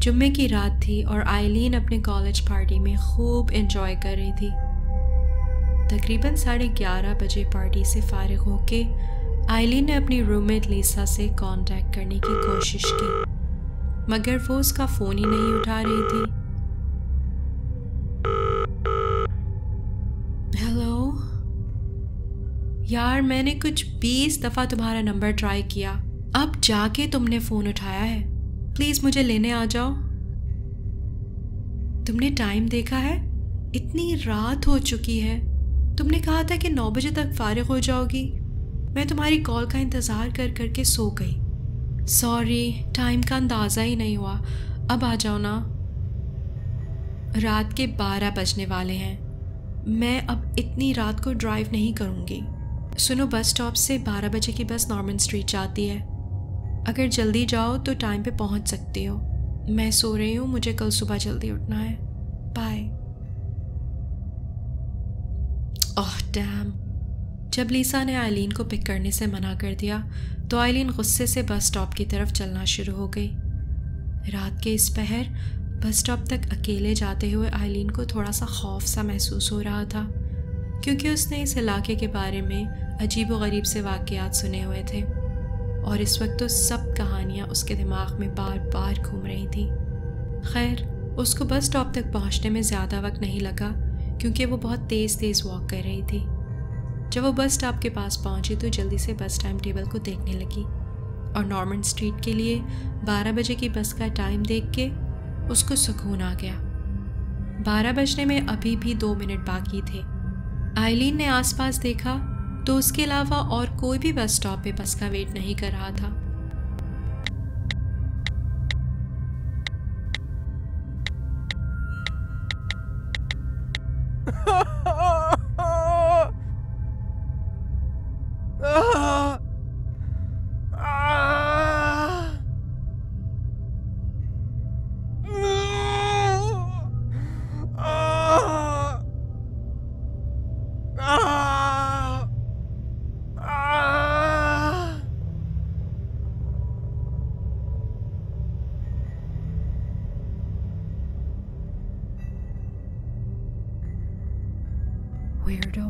जुम्मे की रात थी और आइलीन अपने कॉलेज पार्टी में खूब एंजॉय कर रही थी। तकरीबन 11:30 बजे पार्टी से फारिग होके आइलीन ने अपनी रूममेट लीसा से कांटेक्ट करने की कोशिश की, मगर वो उसका फ़ोन ही नहीं उठा रही थी। हेलो यार, मैंने कुछ 20 दफ़ा तुम्हारा नंबर ट्राई किया, अब जाके तुमने फ़ोन उठाया है। प्लीज़ मुझे लेने आ जाओ। तुमने टाइम देखा है? इतनी रात हो चुकी है। तुमने कहा था कि 9 बजे तक फारिग हो जाओगी। मैं तुम्हारी कॉल का इंतज़ार कर करके सो गई। सॉरी, टाइम का अंदाज़ा ही नहीं हुआ। अब आ जाओ ना। रात के 12 बजने वाले हैं। मैं अब इतनी रात को ड्राइव नहीं करूँगी। सुनो, बस स्टॉप से 12 बजे की बस नॉर्मन स्ट्रीट जाती है। अगर जल्दी जाओ तो टाइम पे पहुँच सकती हो। मैं सो रही हूँ, मुझे कल सुबह जल्दी उठना है। बाय। Oh damn. जब लीसा ने आइलीन को पिक करने से मना कर दिया तो आइलीन गुस्से से बस स्टॉप की तरफ चलना शुरू हो गई। रात के इस पहर बस स्टॉप तक अकेले जाते हुए आइलीन को थोड़ा सा खौफ सा महसूस हो रहा था, क्योंकि उसने इस इलाके के बारे में अजीब व गरीब से वाक़यात सुने हुए थे और इस वक्त तो सब कहानियाँ उसके दिमाग में बार बार घूम रही थी। खैर, उसको बस स्टॉप तक पहुँचने में ज़्यादा वक्त नहीं लगा, क्योंकि वो बहुत तेज़ तेज़ वॉक कर रही थी। जब वो बस स्टॉप के पास पहुँची तो जल्दी से बस टाइम टेबल को देखने लगी और नॉर्मन स्ट्रीट के लिए 12 बजे की बस का टाइम देख के उसको सुकून आ गया। 12 बजने में अभी भी 2 मिनट बाकी थे। आइलीन ने आसपास देखा तो उसके अलावा और कोई भी बस स्टॉप पे बस का वेट नहीं कर रहा था। Weirdo.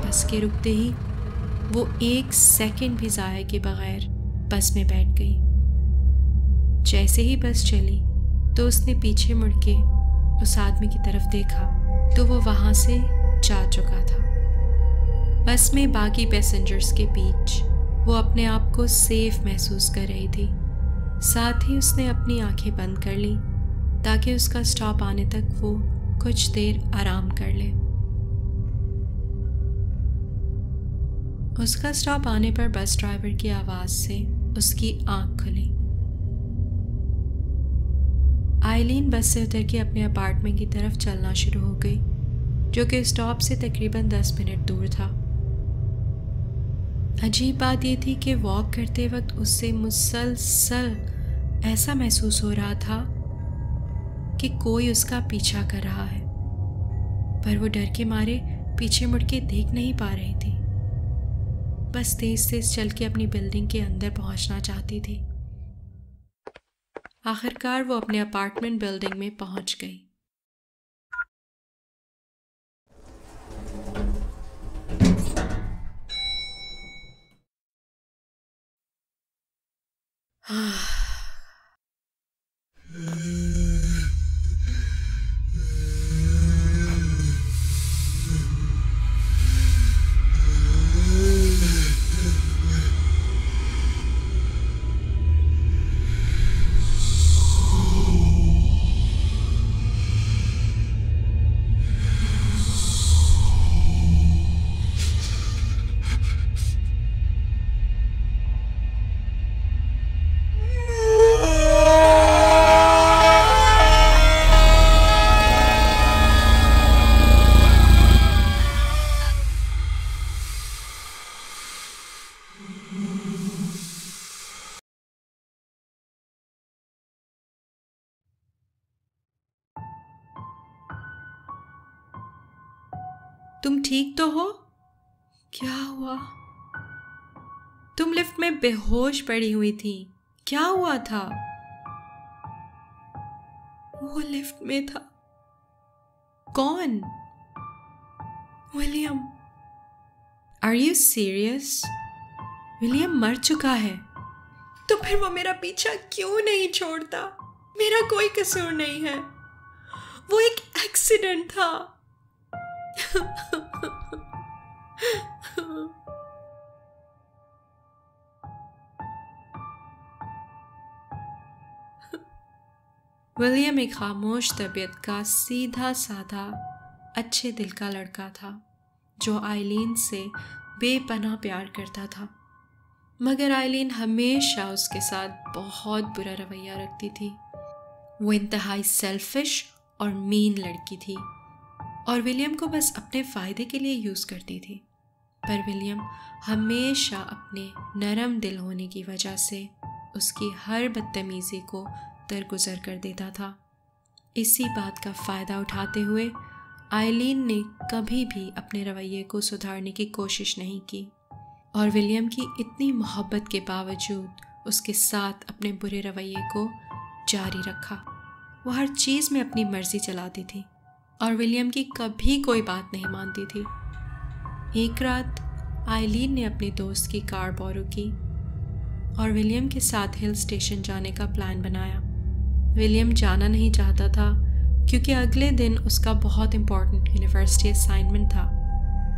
बस के रुकते ही वो 1 सेकंड भी ज़ाया के बगैर बस में बैठ गई। जैसे ही बस चली तो उसने पीछे मुड़ के उस आदमी की तरफ देखा तो वो वहाँ से जा चुका था। बस में बाकी पैसेंजर्स के बीच वो अपने आप को सेफ महसूस कर रही थी। साथ ही उसने अपनी आंखें बंद कर ली ताकि उसका स्टॉप आने तक वो कुछ देर आराम कर ले। उसका स्टॉप आने पर बस ड्राइवर की आवाज़ से उसकी आंख खुली। आइलीन बस से उतर के अपने अपार्टमेंट की तरफ चलना शुरू हो गई, जो कि स्टॉप से तकरीबन 10 मिनट दूर था। अजीब बात यह थी कि वॉक करते वक्त उससे मुसलसल ऐसा महसूस हो रहा था कि कोई उसका पीछा कर रहा है, पर वो डर के मारे पीछे मुड़ के देख नहीं पा रही थी। बस तेज तेज चल के अपनी बिल्डिंग के अंदर पहुंचना चाहती थी। आखिरकार वो अपने अपार्टमेंट बिल्डिंग में पहुंच गई। तुम ठीक तो हो? क्या हुआ? तुम लिफ्ट में बेहोश पड़ी हुई थी, क्या हुआ था? वो लिफ्ट में था। कौन? William. Are you serious? William मर चुका है। तो फिर वो मेरा पीछा क्यों नहीं छोड़ता? मेरा कोई कसूर नहीं है, वो एक एक्सीडेंट था। विलियम एक खामोश तबीयत का सीधा साधा अच्छे दिल का लड़का था जो आइलीन से बेपनाह प्यार करता था। मगर आइलीन हमेशा उसके साथ बहुत बुरा रवैया रखती थी। वो इंतहाई सेल्फिश और मीन लड़की थी और विलियम को बस अपने फ़ायदे के लिए यूज़ करती थी। पर विलियम हमेशा अपने नरम दिल होने की वजह से उसकी हर बदतमीज़ी को दरगुजर कर देता था। इसी बात का फ़ायदा उठाते हुए आइलीन ने कभी भी अपने रवैये को सुधारने की कोशिश नहीं की और विलियम की इतनी मोहब्बत के बावजूद उसके साथ अपने बुरे रवैये को जारी रखा। वो हर चीज़ में अपनी मर्ज़ी चलाती थी और विलियम की कभी कोई बात नहीं मानती थी। एक रात आइलीन ने अपनी दोस्त की कार बोरो की और विलियम के साथ हिल स्टेशन जाने का प्लान बनाया। विलियम जाना नहीं चाहता था क्योंकि अगले दिन उसका बहुत इम्पोर्टेंट यूनिवर्सिटी असाइनमेंट था,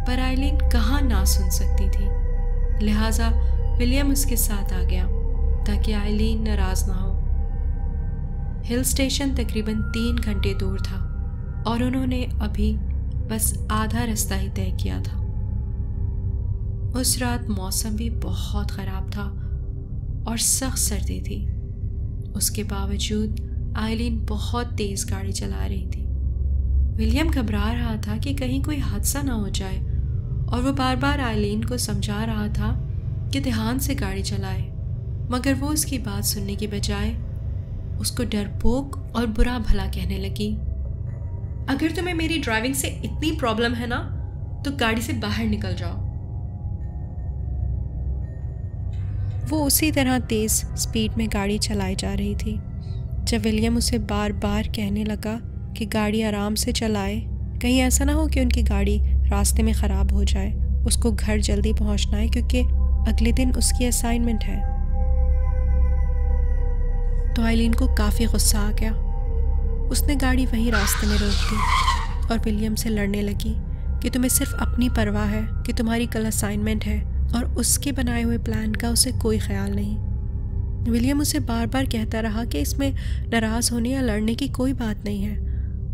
पर आइलीन कहाँ ना सुन सकती थी। लिहाजा विलियम उसके साथ आ गया ताकि आइलीन नाराज़ ना हो। हिल स्टेशन तकरीबन 3 घंटे दूर था और उन्होंने अभी बस आधा रास्ता ही तय किया था। उस रात मौसम भी बहुत ख़राब था और सख्त सर्दी थी। उसके बावजूद आइलीन बहुत तेज़ गाड़ी चला रही थी। विलियम घबरा रहा था कि कहीं कोई हादसा ना हो जाए और वो बार बार आइलीन को समझा रहा था कि ध्यान से गाड़ी चलाए, मगर वो उसकी बात सुनने की बजाय उसको डरपोक और बुरा भला कहने लगी। अगर तुम्हें मेरी ड्राइविंग से इतनी प्रॉब्लम है ना तो गाड़ी से बाहर निकल जाओ। वो उसी तरह तेज़ स्पीड में गाड़ी चलाई जा रही थी। जब विलियम उसे बार बार कहने लगा कि गाड़ी आराम से चलाए, कहीं ऐसा ना हो कि उनकी गाड़ी रास्ते में ख़राब हो जाए, उसको घर जल्दी पहुंचना है क्योंकि अगले दिन उसकी असाइनमेंट है। तो आइलीन को काफ़ी गुस्सा आ गया। उसने गाड़ी वहीं रास्ते में रोक दी और विलियम से लड़ने लगी कि तुम्हें सिर्फ अपनी परवाह है कि तुम्हारी कल असाइनमेंट है और उसके बनाए हुए प्लान का उसे कोई ख्याल नहीं। विलियम उसे बार बार कहता रहा कि इसमें नाराज़ होने या लड़ने की कोई बात नहीं है,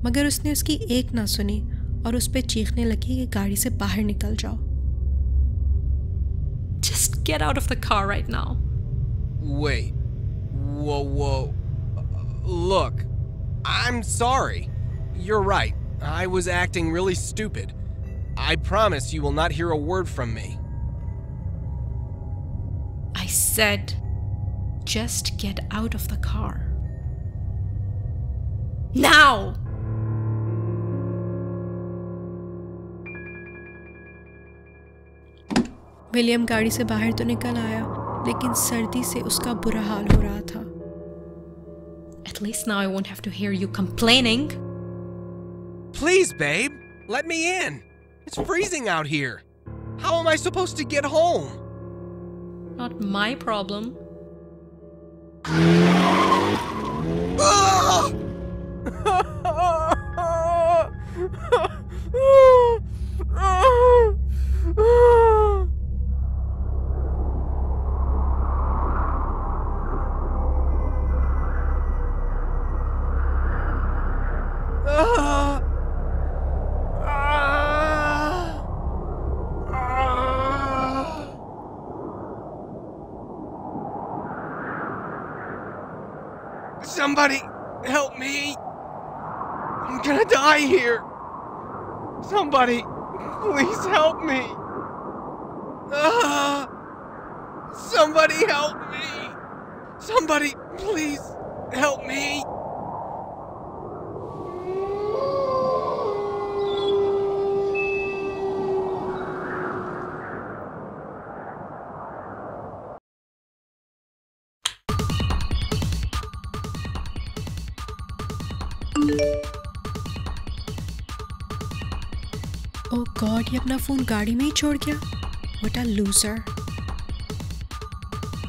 मगर उसने उसकी एक ना सुनी और उस पर चीखने लगी कि गाड़ी से बाहर निकल जाओ। Just get out of the car right now. Wait. Whoa. Look, I'm sorry. You're right. I was acting really stupid. I promise you will not hear a word from me. I said, just get out of the car. Now! William गाड़ी से बाहर तो निकल आया, लेकिन सर्दी से उसका बुरा हाल हो रहा था। At least now I won't have to hear you complaining. Please, babe, let me in. It's freezing out here. How am I supposed to get home? Not my problem. Somebody help me. I'm gonna die here. Somebody, please help me. Somebody help me. Somebody, please help me. Oh God, ये अपना phone गाड़ी में ही छोड़ गया। What a loser.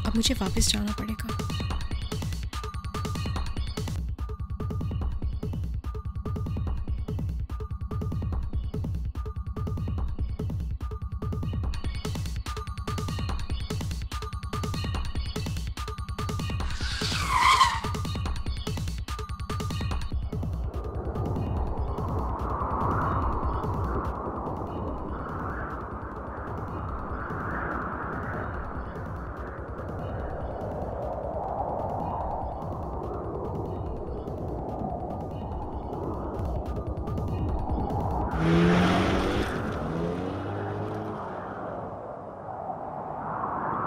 अब मुझे वापस जाना पड़ेगा।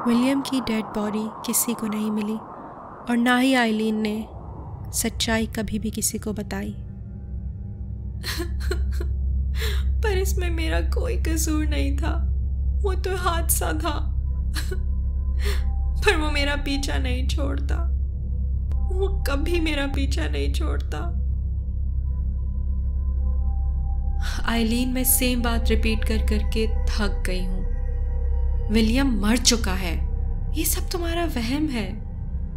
विलियम की डेड बॉडी किसी को नहीं मिली और ना ही आइलीन ने सच्चाई कभी भी किसी को बताई। पर इसमें मेरा कोई कसूर नहीं था, वो तो हादसा था। पर वो मेरा पीछा नहीं छोड़ता, वो कभी मेरा पीछा नहीं छोड़ता। आइलीन, मैं सेम बात रिपीट कर करके थक गई हूँ। विलियम मर चुका है, ये सब तुम्हारा वहम है।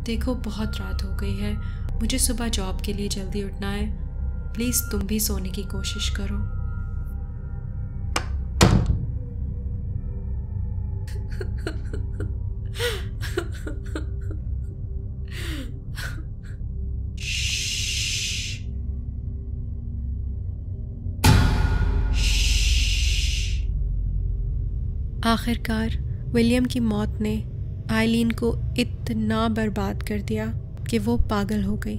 देखो बहुत रात हो गई है, मुझे सुबह जॉब के लिए जल्दी उठना है। प्लीज़ तुम भी सोने की कोशिश करो। आखिरकार विलियम की मौत ने आइलीन को इतना बर्बाद कर दिया कि वो पागल हो गई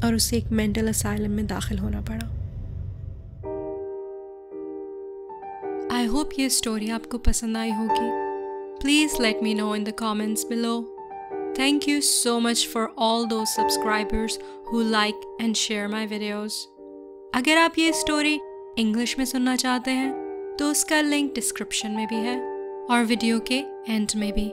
और उसे एक मेंटल असाइलम में दाखिल होना पड़ा। आई होप ये स्टोरी आपको पसंद आई होगी। Please let me know in the comments below. Thank you so much for all those subscribers who like and share my videos. अगर आप ये स्टोरी इंग्लिश में सुनना चाहते हैं तो उसका लिंक डिस्क्रिप्शन में भी है और वीडियो के एंड में भी।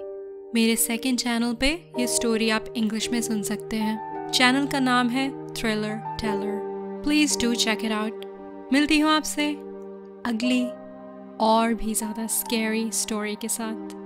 मेरे सेकंड चैनल पे ये स्टोरी आप इंग्लिश में सुन सकते हैं। चैनल का नाम है thriller Taylor. Please do check it out. मिलती हूँ आपसे अगली और भी ज़्यादा स्कैरी स्टोरी के साथ।